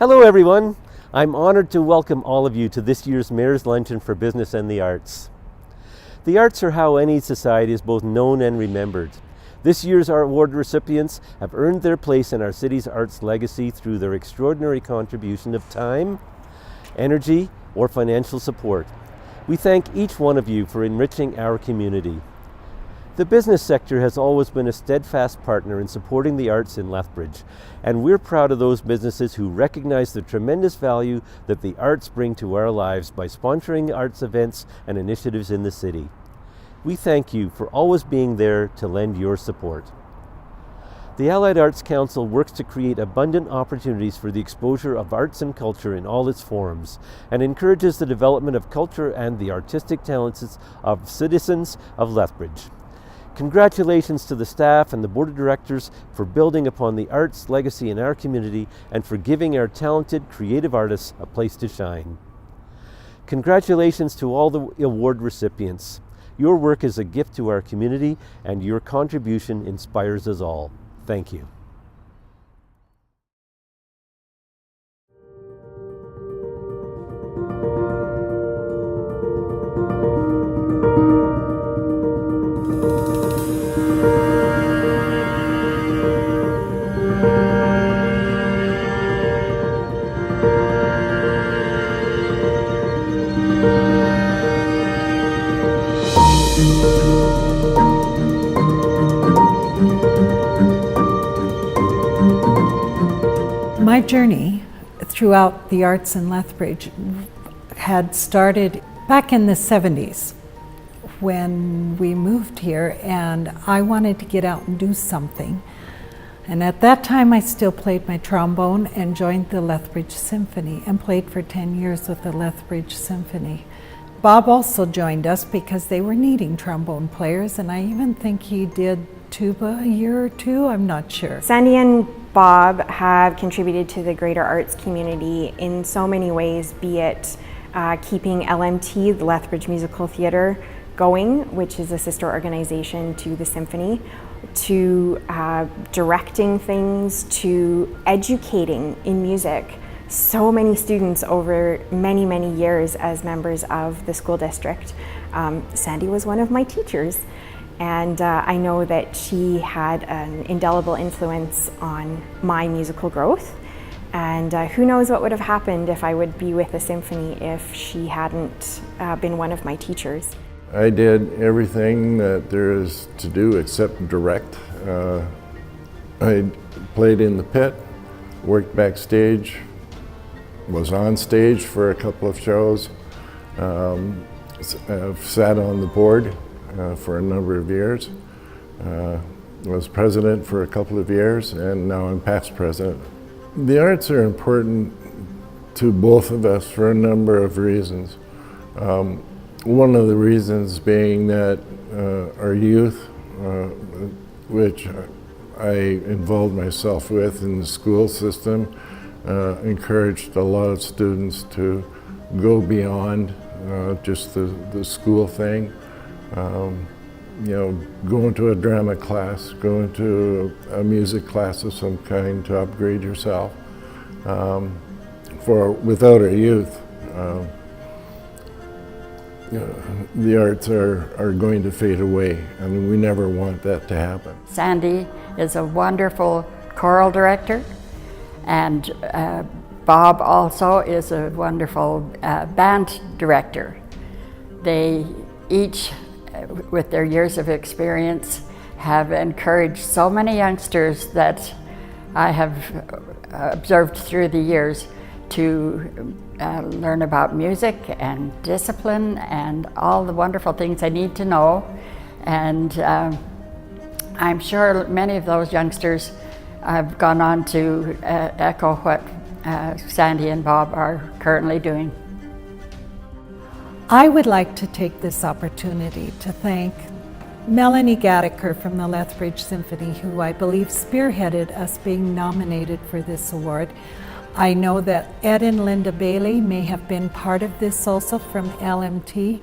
Hello everyone. I'm honored to welcome all of you to this year's Mayor's Luncheon for Business and the Arts. The arts are how any society is both known and remembered. This year's award recipients have earned their place in our city's arts legacy through their extraordinary contribution of time, energy, or financial support. We thank each one of you for enriching our community. The business sector has always been a steadfast partner in supporting the arts in Lethbridge, and we're proud of those businesses who recognize the tremendous value that the arts bring to our lives by sponsoring arts events and initiatives in the city. We thank you for always being there to lend your support. The Allied Arts Council works to create abundant opportunities for the exposure of arts and culture in all its forms, and encourages the development of culture and the artistic talents of citizens of Lethbridge. Congratulations to the staff and the Board of Directors for building upon the arts legacy in our community and for giving our talented, creative artists a place to shine. Congratulations to all the award recipients. Your work is a gift to our community and your contribution inspires us all. Thank you. My journey throughout the arts in Lethbridge had started back in the 70s when we moved here, and I wanted to get out and do something. And at that time I still played my trombone and joined the Lethbridge Symphony and played for 10 years with the Lethbridge Symphony. Bob also joined us because they were needing trombone players, and I even think he did tuba a year or two, I'm not sure. Sandy and Bob have contributed to the greater arts community in so many ways, be it keeping LMT, the Lethbridge Musical Theatre, going, which is a sister organization to the Symphony, to directing things, to educating in music. So many students over many, many years as members of the school district. Sandy was one of my teachers, and I know that she had an indelible influence on my musical growth. And who knows what would have happened if I would be with the Symphony if she hadn't been one of my teachers. I did everything that there is to do except direct. I played in the pit, worked backstage, was on stage for a couple of shows. I've sat on the board for a number of years. Was president for a couple of years, and now I'm past president. The arts are important to both of us for a number of reasons. One of the reasons being that our youth, which I involved myself with in the school system, encouraged a lot of students to go beyond just the school thing. You know, going to a drama class, going to a music class of some kind to upgrade yourself. Without our youth, the arts are going to fade away, and we never want that to happen. Sandy is a wonderful choral director, and Bob also is a wonderful band director. They each, with their years of experience, have encouraged so many youngsters that I have observed through the years to learn about music and discipline and all the wonderful things they need to know. And I'm sure many of those youngsters have gone on to echo what Sandy and Bob are currently doing. I would like to take this opportunity to thank Melanie Gattaker from the Lethbridge Symphony, who I believe spearheaded us being nominated for this award. I know that Ed and Linda Bailey may have been part of this also from LMT.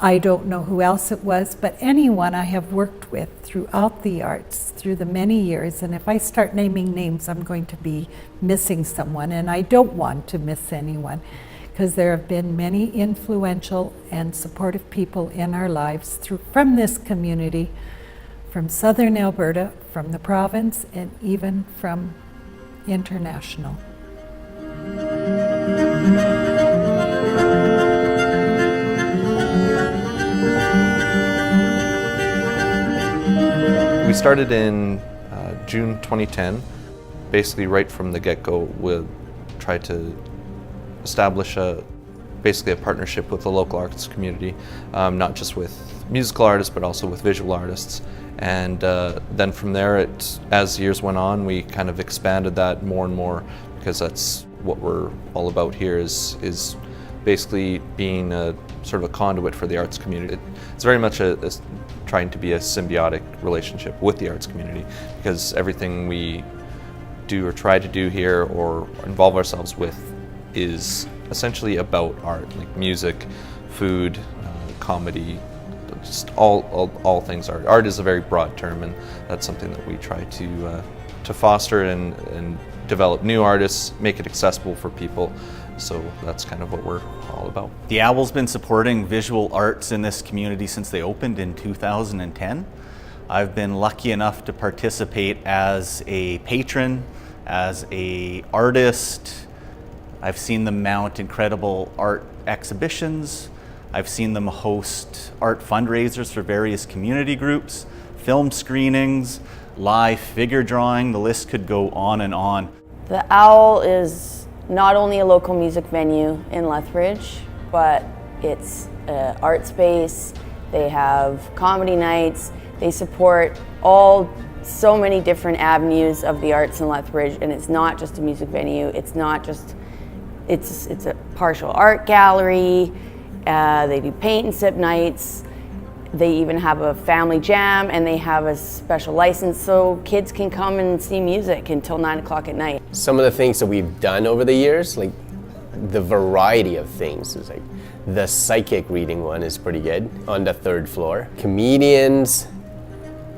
I don't know who else it was, but anyone I have worked with throughout the arts, through the many years, and if I start naming names, I'm going to be missing someone, and I don't want to miss anyone, because there have been many influential and supportive people in our lives from this community, from southern Alberta, from the province, and even from international. We started in June 2010. Basically, right from the get-go, we tried to establish basically a partnership with the local arts community, not just with musical artists, but also with visual artists. And then from there, as years went on, we kind of expanded that more and more, because that's what we're all about here, is basically being a sort of a conduit for the arts community. It's very much trying to be a symbiotic relationship with the arts community, because everything we do or try to do here or involve ourselves with is essentially about art, like music, food, comedy, just all things art. Art is a very broad term, and that's something that we try to foster and develop new artists, make it accessible for people. So that's kind of what we're all about. The Owl's been supporting visual arts in this community since they opened in 2010. I've been lucky enough to participate as a patron, as an artist. I've seen them mount incredible art exhibitions. I've seen them host art fundraisers for various community groups, film screenings, live figure drawing. The list could go on and on. The Owl is not only a local music venue in Lethbridge, but it's an art space. They have comedy nights. They support so many different avenues of the arts in Lethbridge, and it's not just a music venue. It's a partial art gallery. They do paint and sip nights. They even have a family jam, and they have a special license so kids can come and see music until 9 o'clock at night. Some of the things that we've done over the years, like the variety of things, is like the psychic reading one is pretty good on the 3rd floor. Comedians,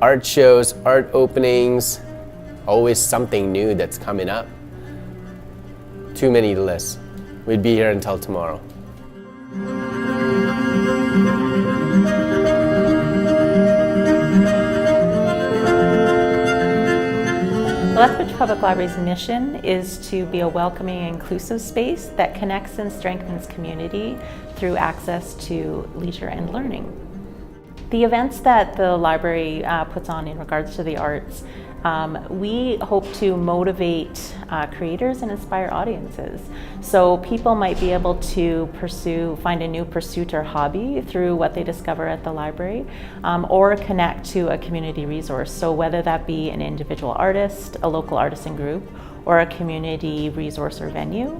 art shows, art openings, always something new that's coming up. Too many to list. We'd be here until tomorrow. The Lethbridge Public Library's mission is to be a welcoming and inclusive space that connects and strengthens community through access to leisure and learning. The events that the library puts on in regards to the arts, we hope to motivate creators and inspire audiences. So people might be able to find a new pursuit or hobby through what they discover at the library, or connect to a community resource. So whether that be an individual artist, a local artisan group, or a community resource or venue,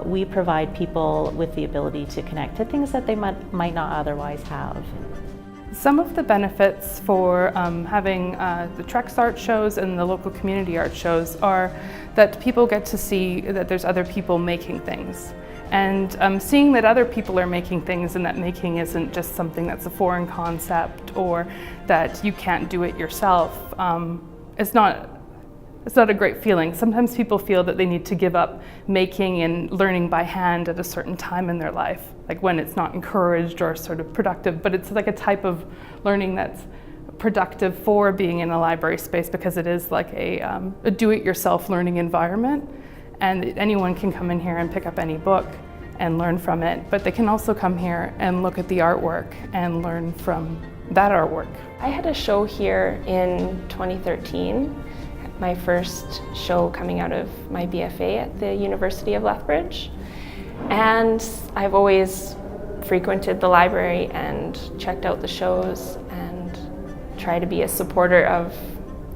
we provide people with the ability to connect to things that they might not otherwise have. Some of the benefits for having the Trex art shows and the local community art shows are that people get to see that there's other people making things. And seeing that other people are making things, and that making isn't just something that's a foreign concept or that you can't do it yourself, it's not a great feeling. Sometimes people feel that they need to give up making and learning by hand at a certain time in their life, like when it's not encouraged or sort of productive, but it's like a type of learning that's productive for being in a library space, because it is like a do-it-yourself learning environment, and anyone can come in here and pick up any book and learn from it, but they can also come here and look at the artwork and learn from that artwork. I had a show here in 2013. My first show coming out of my BFA at the University of Lethbridge. And I've always frequented the library and checked out the shows and try to be a supporter of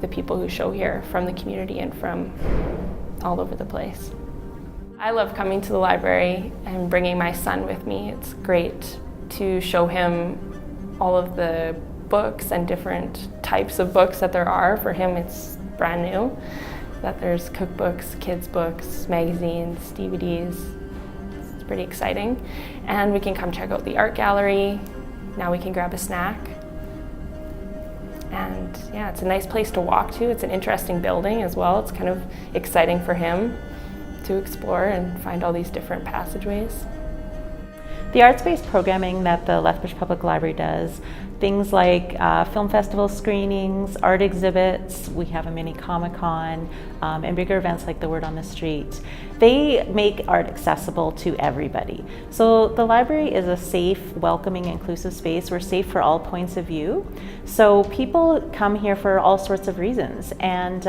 the people who show here from the community and from all over the place. I love coming to the library and bringing my son with me. It's great to show him all of the books and different types of books that there are. For him, it's brand new, that there's cookbooks, kids books, magazines, DVDs. It's pretty exciting. And we can come check out the art gallery, now we can grab a snack. And yeah, it's a nice place to walk to. It's an interesting building as well. It's kind of exciting for him to explore and find all these different passageways. The arts-based programming that the Lethbridge Public Library does, things like film festival screenings, art exhibits, we have a mini Comic-Con, and bigger events like the Word on the Street. They make art accessible to everybody. So the library is a safe, welcoming, inclusive space. We're safe for all points of view. So people come here for all sorts of reasons, and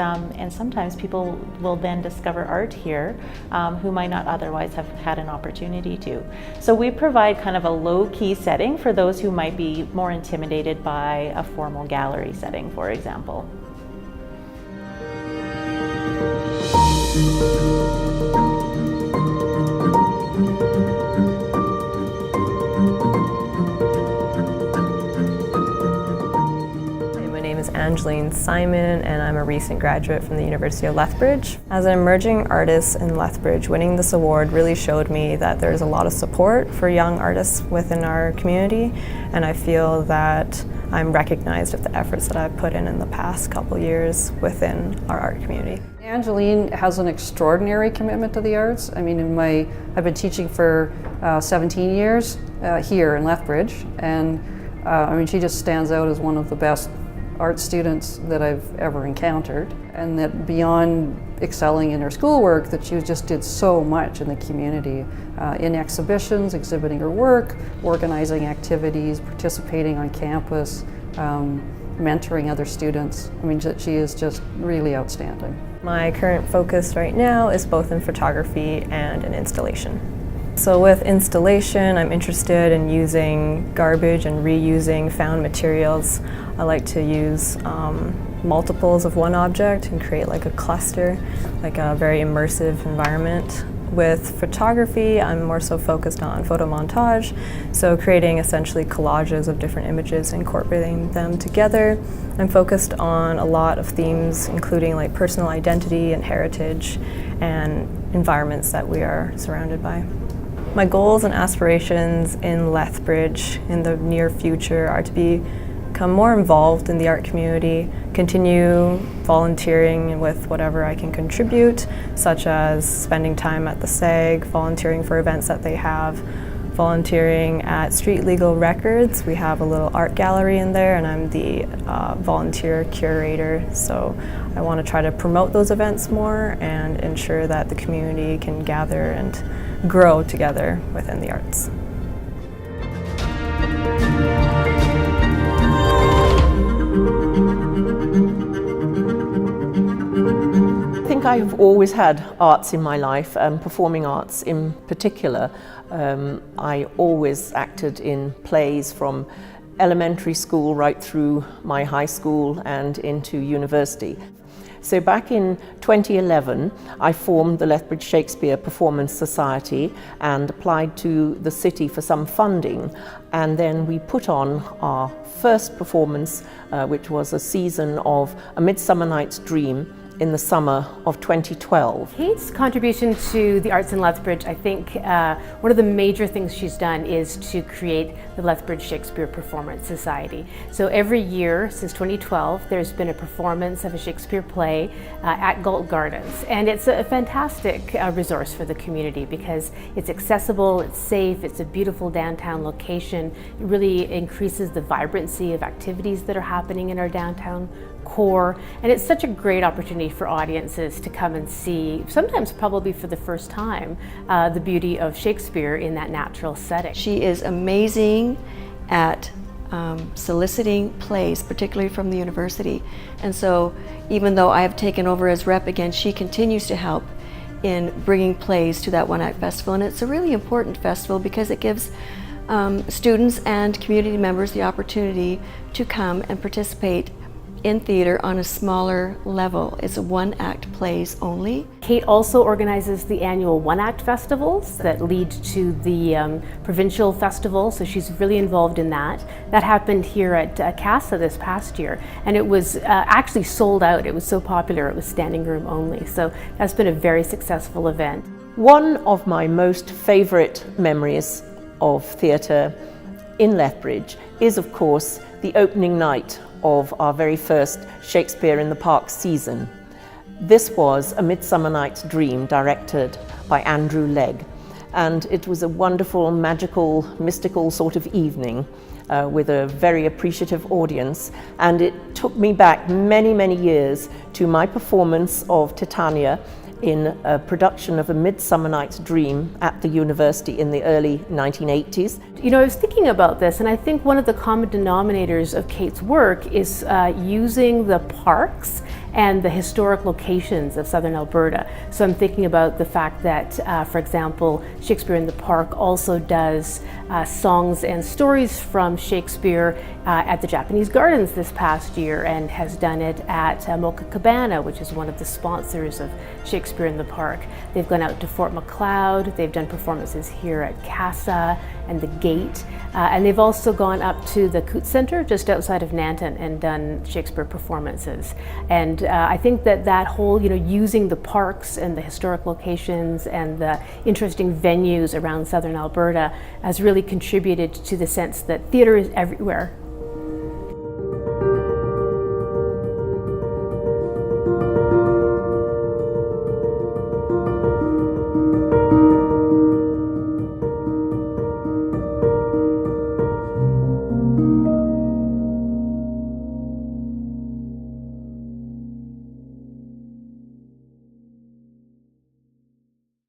sometimes people will then discover art here who might not otherwise have had an opportunity to. So we provide kind of a low-key setting for those who might be more intimidated by a formal gallery setting, for example. My name is Angeline Simone, and I'm a recent graduate from the University of Lethbridge. As an emerging artist in Lethbridge, winning this award really showed me that there's a lot of support for young artists within our community, and I feel that I'm recognized of the efforts that I've put in the past couple years within our art community. Angeline has an extraordinary commitment to the arts. I mean, I've been teaching for 17 years here in Lethbridge, and I mean, she just stands out as one of the best art students that I've ever encountered, and that beyond excelling in her schoolwork, that she just did so much in the community, in exhibitions, exhibiting her work, organizing activities, participating on campus, mentoring other students. I mean, she is just really outstanding. My current focus right now is both in photography and in installation. So with installation, I'm interested in using garbage and reusing found materials. I like to use multiples of one object and create like a cluster, like a very immersive environment. With photography, I'm more so focused on photo montage, so creating essentially collages of different images, incorporating them together. I'm focused on a lot of themes, including like personal identity and heritage and environments that we are surrounded by. My goals and aspirations in Lethbridge in the near future are to become more involved in the art community, continue volunteering with whatever I can contribute, such as spending time at the SAG, volunteering for events that they have, volunteering at Street Legal Records. We have a little art gallery in there, and I'm the volunteer curator, so I want to try to promote those events more and ensure that the community can gather and grow together within the arts. I think I've always had arts in my life, performing arts in particular. I always acted in plays from elementary school right through my high school and into university. So back in 2011, I formed the Lethbridge Shakespeare Performance Society and applied to the city for some funding. And then we put on our first performance, which was a season of A Midsummer Night's Dream, in the summer of 2012. Kate's contribution to the arts in Lethbridge, I think one of the major things she's done is to create the Lethbridge Shakespeare Performance Society. So every year since 2012, there's been a performance of a Shakespeare play at Galt Gardens. And it's a fantastic resource for the community because it's accessible, it's safe, it's a beautiful downtown location. It really increases the vibrancy of activities that are happening in our downtown core, and it's such a great opportunity for audiences to come and see, sometimes probably for the first time, the beauty of Shakespeare in that natural setting. She is amazing at soliciting plays, particularly from the university, and so even though I have taken over as rep again, she continues to help in bringing plays to that One Act Festival, and it's a really important festival because it gives students and community members the opportunity to come and participate in theater on a smaller level. It's a one-act plays only. Kate also organizes the annual one-act festivals that lead to the provincial festival, so she's really involved in that. That happened here at CASA this past year, and it was actually sold out. It was so popular, it was standing room only, so that's been a very successful event. One of my most favorite memories of theatre in Lethbridge is, of course, the opening night of our very first Shakespeare in the Park season. This was A Midsummer Night's Dream, directed by Andrew Legg, and it was a wonderful, magical, mystical sort of evening with a very appreciative audience, and it took me back many, many years to my performance of Titania in a production of A Midsummer Night's Dream at the university in the early 1980s. You know, I was thinking about this, and I think one of the common denominators of Kate's work is using the parks and the historic locations of southern Alberta. So I'm thinking about the fact that, for example, Shakespeare in the Park also does songs and stories from Shakespeare at the Japanese Gardens this past year, and has done it at Mocha Cabana, which is one of the sponsors of Shakespeare in the Park. They've gone out to Fort Macleod, they've done performances here at Casa and the Gate, and they've also gone up to the Coote Centre just outside of Nanton and done Shakespeare performances. And I think that whole, using the parks and the historic locations and the interesting venues around southern Alberta has really contributed to the sense that theatre is everywhere